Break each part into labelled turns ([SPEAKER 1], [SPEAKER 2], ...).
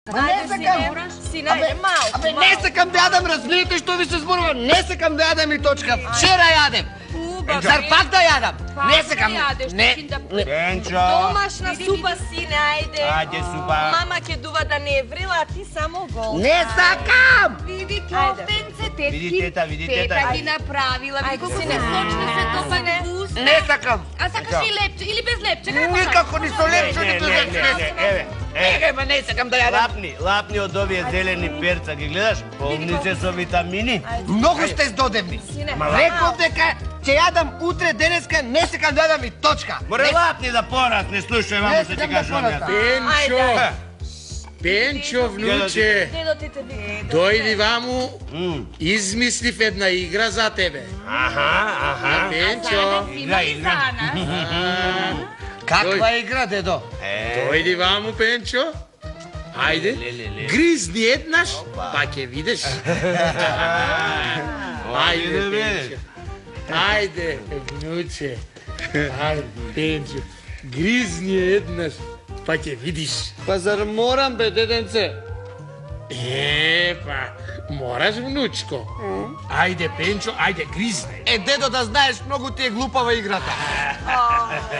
[SPEAKER 1] Не сакам!
[SPEAKER 2] Сина, ајде малку.
[SPEAKER 1] Не сакам да јадам, разбирате што ви се зборува? Не сакам да јадам и точка. Вчера јадем. Зар пак да јадам? Не сакам. Не.
[SPEAKER 3] Пенчо!
[SPEAKER 2] Домашна супа, сине, ајде.
[SPEAKER 3] Ајде, супа.
[SPEAKER 2] Мама ќе дува да не е врила, а ти само гол.
[SPEAKER 1] Не сакам!
[SPEAKER 4] Види кофтенце,
[SPEAKER 3] Види тета, види тета.
[SPEAKER 4] Тета ги направила, види колко се сочно се топа вкусно.
[SPEAKER 1] Не сакам!
[SPEAKER 4] А сакаш ли лепче или без лепче? Како
[SPEAKER 1] Никако ни со лепче, ни без лепче.
[SPEAKER 3] Еве,
[SPEAKER 1] Еге, ма не сакам да јадам.
[SPEAKER 3] лапни од овие зелени перца, ги гледаш? Полни се со витамини.
[SPEAKER 1] Многу сте здодевни. Реков дека ќе јадам утре, денеска, не сакам да јадам и точка.
[SPEAKER 3] Море лапни да порасне, слушај, мамо што ти кажам јас.
[SPEAKER 5] Пенчо! Пенчо, внуче,
[SPEAKER 2] Дедо ти те вика.
[SPEAKER 5] дојди ваму, измислив една игра за тебе.
[SPEAKER 3] Аха.
[SPEAKER 5] Пенчо,
[SPEAKER 3] Игра, игра.
[SPEAKER 1] Каква игра, дедо?
[SPEAKER 5] дојди ваму, Пенчо. Ајде, гризни еднаш, па ќе видиш. Ајде, Пенчо. Ајде, внуче. Ајде, Пенчо. Гризни еднаш, па ќе видиш.
[SPEAKER 1] Па зар морам, бе, деденце?
[SPEAKER 5] Па, мораш, внучко. Ајде, Пенчо, ајде, гризни.
[SPEAKER 1] Дедо, да знаеш, многу ти е глупава играта.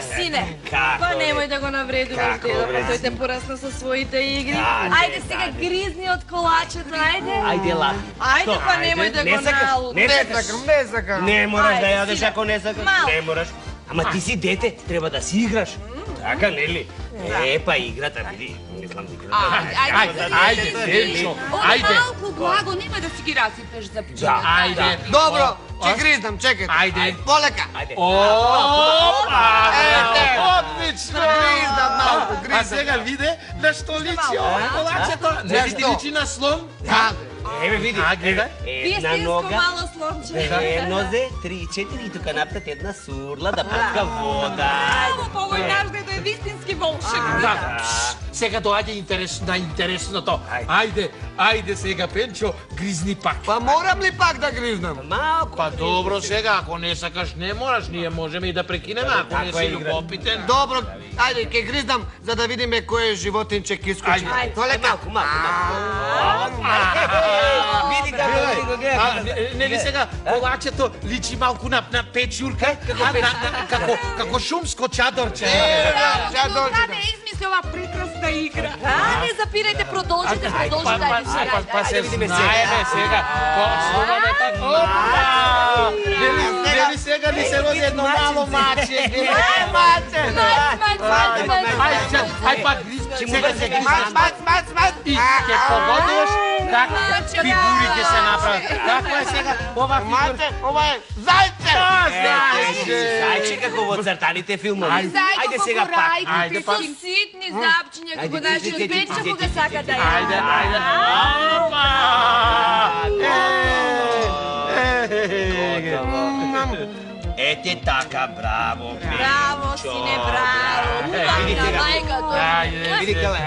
[SPEAKER 2] Сине, па немој да го навредуваш, дедо, па тој те порасна со своите игри. Ајде сега гризни од колачето, ајде.
[SPEAKER 3] Ајде, лапни.
[SPEAKER 2] Ајде, па немој да го налудиш.
[SPEAKER 1] Не сакам.
[SPEAKER 3] Не мораш да
[SPEAKER 2] Ајде,
[SPEAKER 3] јадеш
[SPEAKER 2] сине.
[SPEAKER 3] ако не сакаш.
[SPEAKER 2] Малку.
[SPEAKER 3] Не мораш. Ама ти си дете, треба да си играш. Така, нели? Па играта, види. Мислам играта.
[SPEAKER 5] Ајде, Пенчо, ајде.
[SPEAKER 4] Малку благо, нема да си ги расипеш за пчела.
[SPEAKER 5] Ајде.
[SPEAKER 1] Добро, ќе гризнам, чекајте.
[SPEAKER 5] Ајде.
[SPEAKER 1] Полека.
[SPEAKER 5] Опа!
[SPEAKER 1] Ете.
[SPEAKER 5] Отлично!
[SPEAKER 1] Гризнам малку,
[SPEAKER 5] А
[SPEAKER 1] гризнам.
[SPEAKER 5] сега виде на што личи ова колачето? Не ти
[SPEAKER 1] што?
[SPEAKER 5] личи на слон?
[SPEAKER 1] Да.
[SPEAKER 3] Еве види.
[SPEAKER 5] гледај.
[SPEAKER 3] Една
[SPEAKER 2] Вистинско
[SPEAKER 3] нога.
[SPEAKER 2] мало слонче.
[SPEAKER 3] Две нозе, 3-4 и тука напред една сурла да пуска вода.
[SPEAKER 2] Ама па овој наш дедо е вистински волшебник.
[SPEAKER 5] Да. Сега доаѓа интересното. Ајде сега, Пенчо, гризни пак.
[SPEAKER 1] Па морам ли пак да гризнам?
[SPEAKER 3] Малку.
[SPEAKER 5] Па добро сега, ако не сакаш, не мораш, ние можеме и да прекинеме, ако не
[SPEAKER 3] Таква
[SPEAKER 5] си
[SPEAKER 3] игра.
[SPEAKER 5] любопитен.
[SPEAKER 1] Добро, ајде, ќе гризнам, за да видиме кој е животинче ќе искочи.
[SPEAKER 5] Ајде.
[SPEAKER 1] Полека.
[SPEAKER 3] Малку. Види го, види го, гледа.
[SPEAKER 5] Нели сега колачето личи малку на печурка, како шумско чадорче.
[SPEAKER 4] Каде измисли ова прекрасна игра?
[SPEAKER 2] Не запирајте, продолжите, ајде.
[SPEAKER 5] Па се
[SPEAKER 3] видиме
[SPEAKER 5] знаеме сега. Почнуваме така. Опа! Нели сега ни се роди едно мало маче. Ај па сега се гризнеш. И ќе погодуваш каква фигури ќе се направат. Каква е сега ова фигура?
[SPEAKER 1] Ова е зајце!
[SPEAKER 3] Зајче како во цртаните филмови. Ајде сега пак.
[SPEAKER 5] Ајде па.
[SPEAKER 4] Со ситни запчиња, како
[SPEAKER 3] Ајде,
[SPEAKER 4] нашиот
[SPEAKER 3] ти,
[SPEAKER 4] Пенчо
[SPEAKER 3] ти,
[SPEAKER 4] кога
[SPEAKER 3] ти,
[SPEAKER 4] сака
[SPEAKER 3] ти,
[SPEAKER 4] да
[SPEAKER 3] ти.
[SPEAKER 4] ја.
[SPEAKER 5] Ајде.
[SPEAKER 3] Ете така, браво, Пенчо.
[SPEAKER 2] Браво, сине, браво.
[SPEAKER 3] Види
[SPEAKER 2] Убавна
[SPEAKER 3] сега.
[SPEAKER 2] мајката.
[SPEAKER 3] Види кале.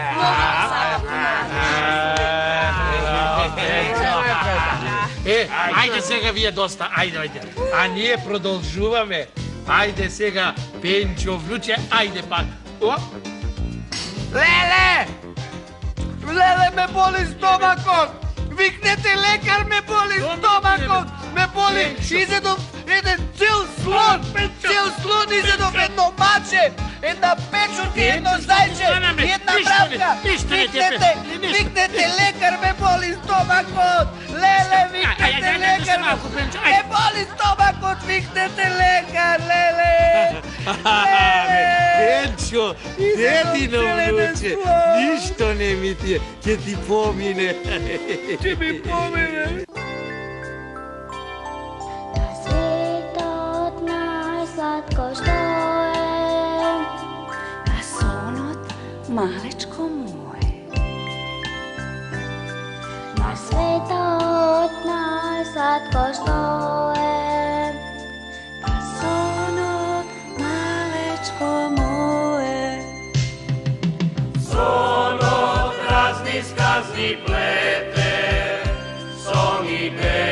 [SPEAKER 5] Ајде сега вие доста, ајде. А ние продолжуваме. Ајде сега, Пенчо, внуче, ајде пак.
[SPEAKER 1] Леле! Леле, ме боли стомакот! Викнете лекар, ме боли стомакот! Ме боли! Изедов еден цел слон! Цел слон изедов едно маче! Една печурка, едно зајче! И една бравка! Викнете лекар, ме боли стомакот! Леле, викнете лекар! Ме боли стомакот! Викнете лекар, леле!
[SPEAKER 5] Пенчо, дедино внуче, ништо не ми ти е, ќе ти помине.
[SPEAKER 1] Ќе ми помине!
[SPEAKER 6] Светот најсладко што е, а сонот малечко моје. На светот најсладко што е, а сонот малечко моје.
[SPEAKER 7] Сонот разни сказни плете, сон и песен.